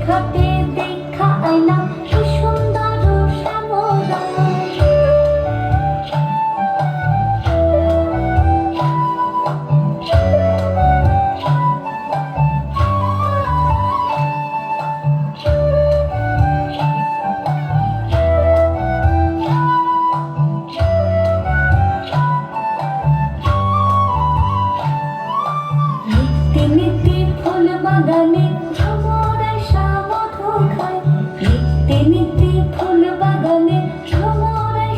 খাটে দেখা আইলাম কি সুন্দর শ্যামরায়। নিত্যি নিত্যি ফুল বাগানে ভ্রমরায় মধু খায়। নিত্যি নিত্যি ফুল বাগানে ভ্রমরায়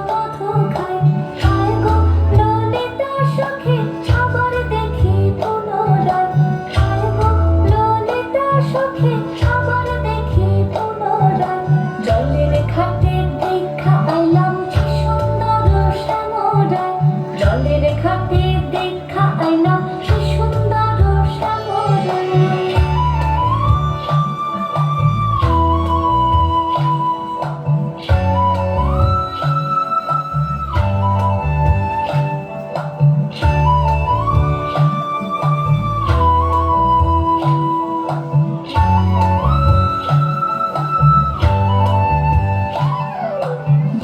মধু খায়। হায় গো ললিতা সখী আবার দেখি পুনরায়। হায় গো ললিতা সখী আবার দেখি পুনরায়। জলের ঘাটে দেখা আইলাম কি সুন্দর শ্যামরায়। জলের ঘাটে দেখা আইলাম কি সুন্দর শ্যামরায়।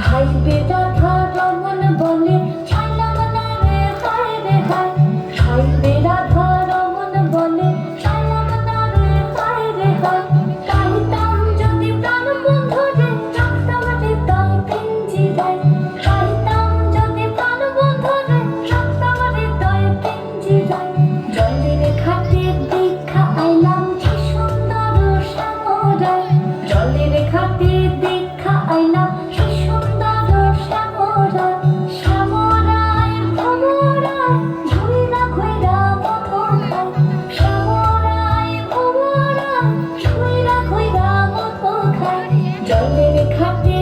ভাই বেরাধা রমন বলে চাইলাম না রে হায় রে হায়। ভাই বেরাধা রমন বলে চাইলাম না রে হায় রে হায়। চাইতাম যদি প্রাণ বন্ধু রে রাখতাম হৃদয় পিঞ্জিরায়। চাইতাম যদি প্রাণ বন্ধু রে রাখতাম হৃদয় পিঞ্জিরায়। জলের ঘাটে দেখা আইলাম কি সুন্দর শ্যামরায়। জলের ঘাটে দেখা আইলাম কি সুন্দর শ্যামরায়। শ্যামরায় ভ্রমরায় ঘুইরা ঘুইরা মধু খায়। শ্যামরায় ভ্রমরায় ঘুইরা ঘুইরা মধু খায়। জলের ঘাটে